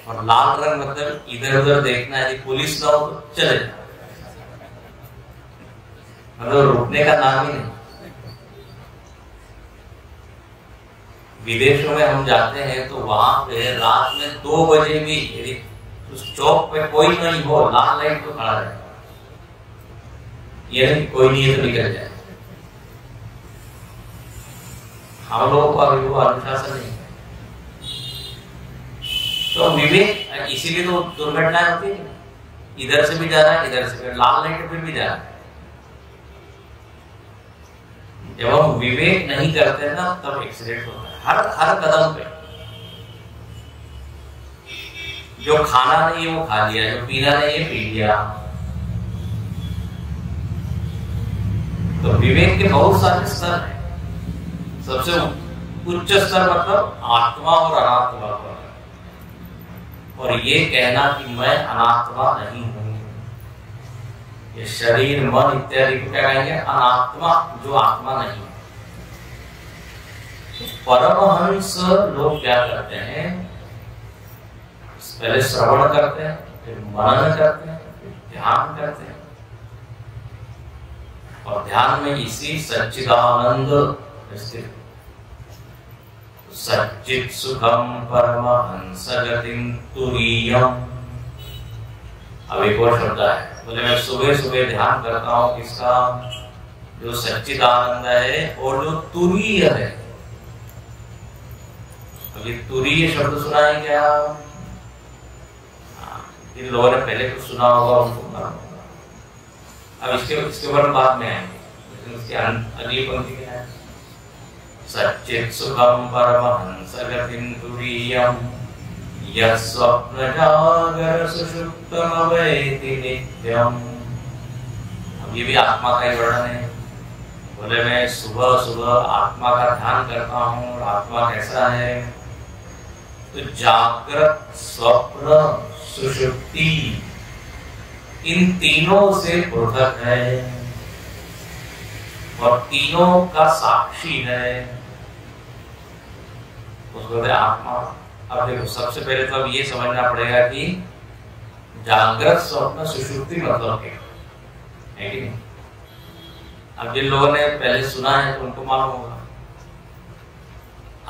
और लाल रंग मतलब इधर उधर देखना, यदि पुलिस ना हो तो चले जाना, मतलब रुकने का नाम ही नहीं। विदेशों में हम जाते हैं तो वहां पे रात में 2 बजे भी यदि उस चौक पे कोई नहीं हो, लाल लाइट तो खड़ा रहेगा, ये नहीं कोई नहीं है तो निकल जाए। हम लोगों का अभी वो अनुशासन नहीं है। तो विवेक, इसीलिए तो दुर्घटनाएं होती है, इधर से भी जा रहा है, इधर से भी, लाल लाइट पे भी जा रहा है। जब हम विवेक नहीं करते ना तब एक्सीडेंट होता है, हर कदम पे। जो खाना नहीं है वो खा लिया, जो पीना नहीं है पी लिया। तो विवेक के बहुत सारे स्तर हैं। सबसे उच्च स्तर मतलब आत्मा और अनात्मा का, और ये कहना कि मैं अनात्मा नहीं हूं, ये शरीर मन इत्यादि को क्या कहेंगे? अनात्मा, जो आत्मा नहीं है। परमहंस लोग क्या करते हैं? पहले श्रवण करते हैं, फिर मनन करते हैं, फिर ध्यान करते हैं, और ध्यान में इसी सच्चिदानंद स्थित सच्चित सुखम परमहंस गतिम तुरीयम। अब एक और शब्द है, बोले मैं सुबह सुबह ध्यान करता हूँ किसका? जो सच्चिदानंद है और जो तुरीय है। अभी तुरीय शब्द सुना है क्या? इन लोगों ने पहले कुछ सुना होगा, उनको अब इसके ऊपर बाद में आएंगे, लेकिन उसकी अगली पंक्ति क्या है? सच्चित् सुखम परमहंस गतिं तुरीयं यस्वप्न जागर सुषुप्तम अवैति नित्यम। अब ये भी आत्मा का ही वर्णन है। बोले मैं सुबह सुबह आत्मा का ध्यान करता हूँ, और आत्मा कैसा है? तो जागृत, स्वप्न, सुषुप्ति इन तीनों से पृथक है और तीनों का साक्षी है, उसको आत्मा। अब देखो, सबसे पहले तो अब ये समझना पड़ेगा कि जागृत स्वप्न सुषुप्ति मतलब क्या है कि नहीं। अब जिन लोगों ने पहले सुना है तो उनको मालूम होगा।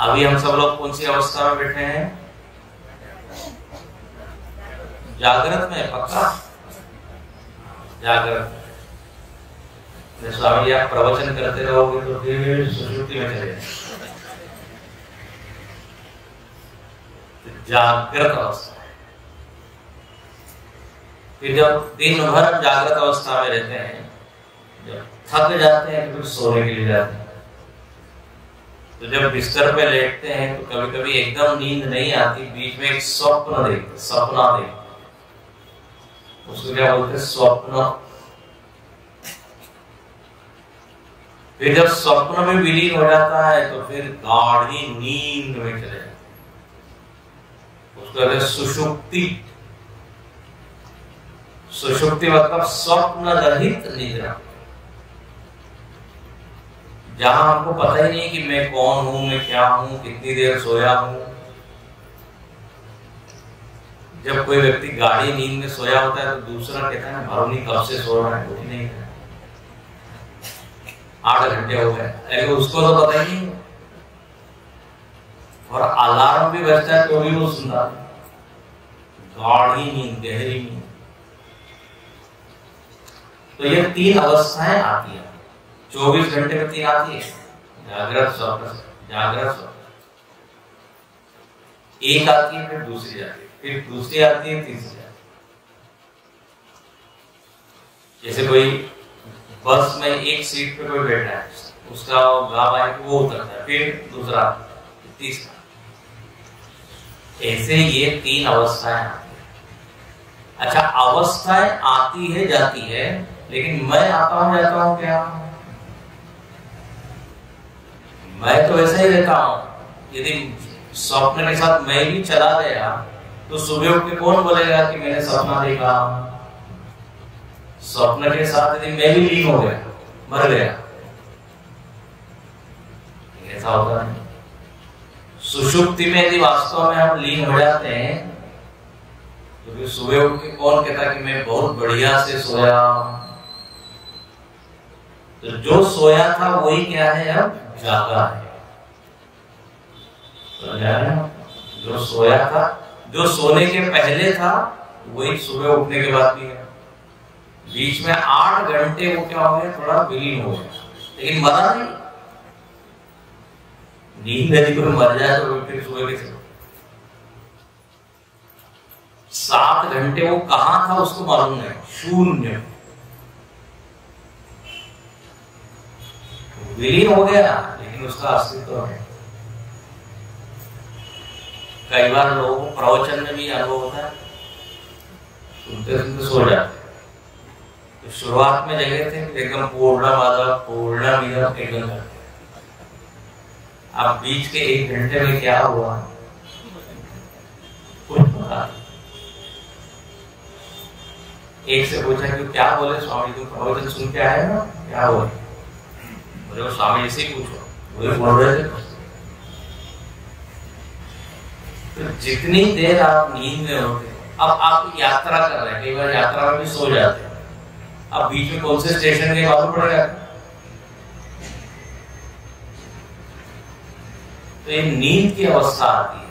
अभी हम सब लोग कौन सी अवस्था में बैठे हैं? जागृत में, पक्का जागृत। स्वामी आप प्रवचन करते रहोगे तो फिर सुषुप्ति में चले जागृत अवस्था। फिर जब दिन भर जागृत अवस्था में रहते हैं, जब थक जाते हैं तो फिर सोने के लिए जाते हैं। तो जब बिस्तर पे लेटते हैं तो कभी कभी एकदम नींद नहीं आती, बीच में एक सपना देखते, उसको क्या बोलते हैं? स्वप्न। फिर जब स्वप्न में विलीन हो जाता है तो फिर गाढ़ी नींद में चले जाते, उसको कहते हैं सुषुप्ति। सुषुप्ति मतलब स्वप्न रहित निद्रा, जहां हमको पता ही नहीं कि मैं कौन हूं, मैं क्या हूं, कितनी देर सोया हूं। जब कोई व्यक्ति गाढ़ी नींद में सोया होता है तो दूसरा कहता है मालूम नहीं कब से सो रहा है, कुछ नहीं है, 8 घंटे हो गए, लेकिन उसको तो पता ही नहीं। और अलार्म भी बजता है तो भी वो सुनता है। गाढ़ी नींद, गहरी नींद। तो ये 3 अवस्थाएं आती है, 24 घंटे में 3 आती है। जागृत स्वप्न, जागृत स्वप्न एक आती है, फिर दूसरी आती है, फिर दूसरी आती है, तीसरी आती है। जैसे कोई बस में एक सीट पे कोई बैठा है, उसका गाँव आए वो उतरता है, फिर दूसरा, तीसरा। ऐसे ये 3 अवस्थाएं आती है। अच्छा, अवस्थाएं आती है जाती है, लेकिन मैं आता हूं जाता हूं क्या? मैं तो वैसे ही रहता हूं। यदि स्वप्न के साथ मैं भी चला गया तो सुबह उठ के कौन बोलेगा कि मैंने सपना देखा? स्वप्न के साथ यदि मैं भी लीन हो गया, मर गया, ऐसा होता नहीं। सुषुप्ति में यदि वास्तव में हम लीन हो जाते हैं तो फिर सुबह उठ के कौन कहता कि मैं बहुत बढ़िया से सोया? तो जो सोया था वही क्या है? अब जागा है। तो जो सोया था, जो सोने के पहले था, वही सुबह उठने के बाद भी है। बीच में 8 घंटे वो क्या हो गया? थोड़ा विलीन हो गया, लेकिन मरा नहीं। नींद यदि कोई मर जाए तो फिर सुबह कैसे? 7 घंटे वो कहां था उसको मालूम नहीं, शून्य, विलीन हो गया, लेकिन उसका अस्तित्व है। कई बार लोगों को प्रवचन में भी अनुभव होता है, सुनते सुनते सो जाते हैं। तो शुरुआत में जगह थे एकदम पूर्णमादा पूर्णमिदं एकदम, अब बीच के 1 घंटे में क्या हुआ कुछ पता नहीं। एक से पूछा कि क्या बोले स्वामी, तुम प्रवचन सुन के आए ना, क्या हुआ? बोले स्वामी ऐसे ही पूछो, बोले बोल रहे थे। तो जितनी देर आप नींद में होते, अब आप यात्रा कर रहे हैं, कई बार यात्रा में भी सो जाते हैं, अब बीच में कौन से स्टेशन के मालूम पड़ेगा? तो ये नींद की अवस्था आती है,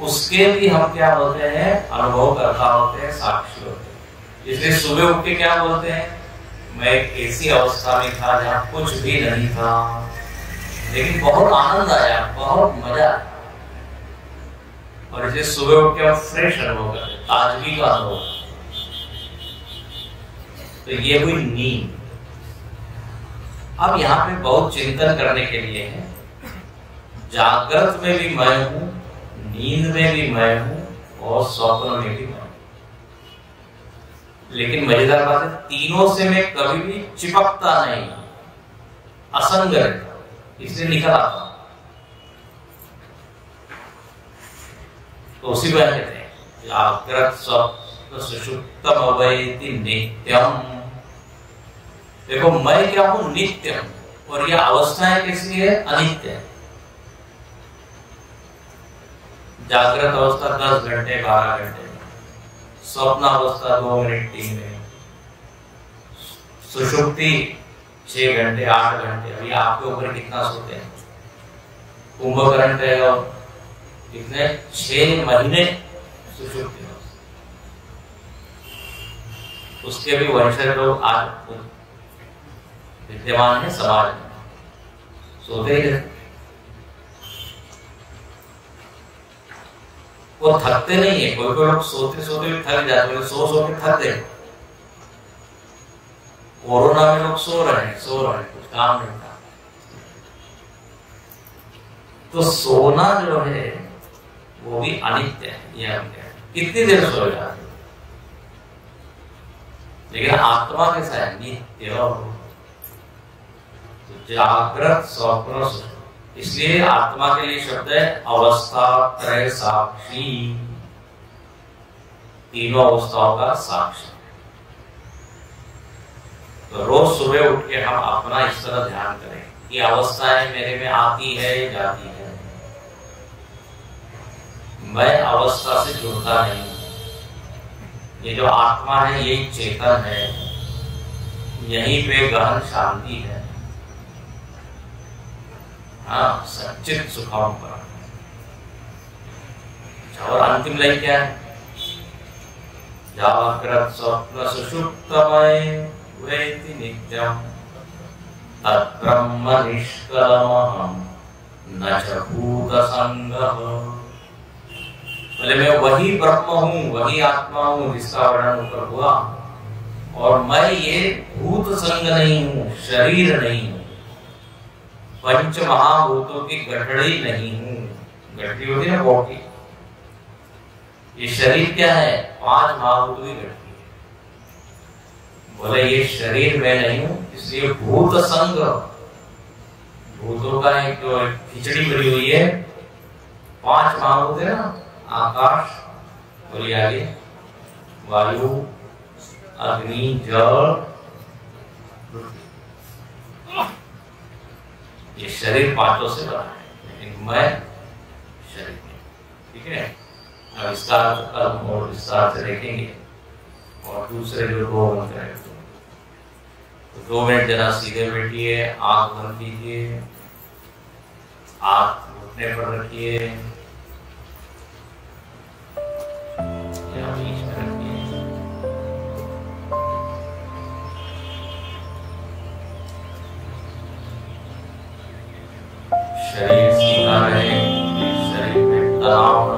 उसके भी हम क्या होते हैं? अनुभव करता होते हैं, साक्षी होते हैं। इसलिए सुबह उठ के क्या बोलते हैं? मैं एक ऐसी अवस्था में था जहां कुछ भी नहीं था, लेकिन बहुत आनंद आया, बहुत मजा आया। और इसे सुबह उठ के हम फ्रेश अनुभव करते, ताजगी का अनुभव। तो ये हुई नींद। अब यहाँ पे बहुत चिंतन करने के लिए है। जागृत में भी मैं हूं, नींद में भी मैं हूं, और स्वप्न में भी मैं हूं। लेकिन मजेदार बात है, तीनों से मैं कभी भी चिपकता नहीं, असंग रहता, इसलिए निकल आता। तो उसी बात कहते हैं जागृत स्वप्न तो सुषुप्तम अवैति नित्यम। देखो मैं क्या हूं? नित्यम। और ये अवस्थाएं किसकी है? अनित्य है। जागृत अवस्था 10 घंटे 12 घंटे, स्वप्न अवस्था 2 मिनट 3 मिनट, सुषुप्ति 6 घंटे 8 घंटे। अभी आपके ऊपर कितना सोते हैं? कुंभकर्ण है और कितने 6 महीने सुषुप्ति। उसके भी वंशज लोग आज विद्यमान है समाज में, सोते ही रहते। वो थकते नहीं है। कोई कोई लोग सोते सोते भी थक जाते हैं, सो के थक गए। कोरोना में लोग सो रहे हैं, कुछ काम नहीं था। तो सोना जो है वो भी अनित्य है। ये हम कहते हैं कितनी देर सो जाते, लेकिन आत्मा कैसा है? नित्य। तो जागृत स्वप्न सुषुप्ति, इसलिए आत्मा के लिए शब्द है अवस्था त्रय साक्षी, तीनों अवस्थाओं का साक्षी। तो रोज सुबह उठ के हम अपना इस तरह ध्यान करें कि अवस्थाएं मेरे में आती है जाती है, मैं अवस्था से जुड़ता नहीं हूं। ये जो आत्मा है यही चेतन है, यहीं पे गहन शांति है। हाँ, सच्चित सुखम पर। और अंतिम लाइन क्या है? जागृत स्वप्न सुषुप्तमय वेति नित्यम तद्ब्रह्म निष्कलमहं न च भूतसंगः। बोले मैं वही ब्रह्म हूँ, वही आत्मा हूँ जिसका वर्णन ऊपर हुआ, और मैं ये भूत संग नहीं हूँ, शरीर नहीं हूँ, पंच महाभूतों की गठड़ी नहीं हूँ। गठड़ी होती है ना बॉडी, ये शरीर क्या है? 5 महाभूतों की गठड़ी है। बोले ये शरीर में नहीं हूँ, इसलिए भूत संग, भूतों का एक तो खिचड़ी बनी हुई है। 5 महाभूत है ना, आकाश, बोलिए आगे, वायु, अग्नि, जल, ये शरीर 5 से बना है, लेकिन मैं शरीर में। ठीक है, अब इसका कल और विस्तार से देखेंगे। और दूसरे जो 2 मंत्र है, तो 2 मिनट जरा सीधे बैठिए, आंख बंद कीजिए, हाथ घुटने पर रखिए या बीच में रखिए। शरीर सीधा रहे, शरीर में तनाव